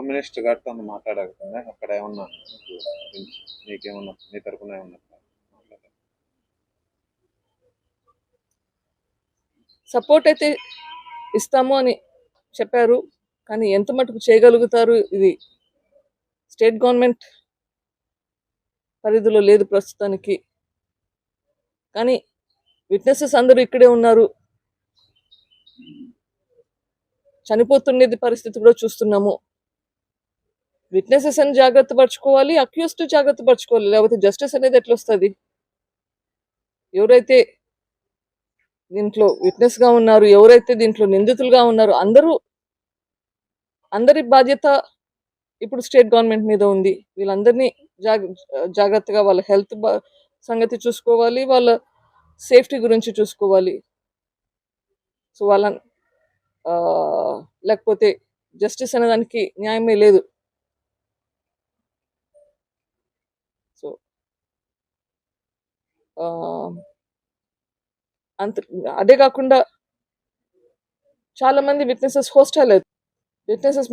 Home minister గారితో మాట్లాడకపోయినా అక్కడ ఏమన్నా నీకేమన్నా నీ తరపున ఏమన్నా సపోర్ట్ అయితే ఇస్తాము అని చెప్పారు, కానీ ఎంత మటుకు చేయగలుగుతారు ఇది స్టేట్ గవర్నమెంట్ పరిధిలో లేదు ప్రస్తుతానికి. కానీ విట్నెసెస్ అందరూ ఇక్కడే ఉన్నారు, చనిపోతున్నది పరిస్థితి కూడా చూస్తున్నాము. విట్నెసెస్ అని జాగ్రత్త పరచుకోవాలి, అక్యూస్డ్ జాగ్రత్త పరచుకోవాలి, లేకపోతే జస్టిస్ అనేది ఎట్లా వస్తుంది? ఎవరైతే దీంట్లో విట్నెస్ గా ఉన్నారు, ఎవరైతే దీంట్లో నిందితులుగా ఉన్నారు, అందరి బాధ్యత ఇప్పుడు స్టేట్ గవర్నమెంట్ మీద ఉంది. వీళ్ళందరినీ జాగ్రత్తగా వాళ్ళ హెల్త్ సంగతి చూసుకోవాలి, వాళ్ళ సేఫ్టీ గురించి చూసుకోవాలి. సో వాళ్ళ లేకపోతే జస్టిస్ అనేదానికి న్యాయమే లేదు. సో అంత అదే కాకుండా చాలా మంది విట్నెసెస్ హోస్టైల్ విట్నెసెస్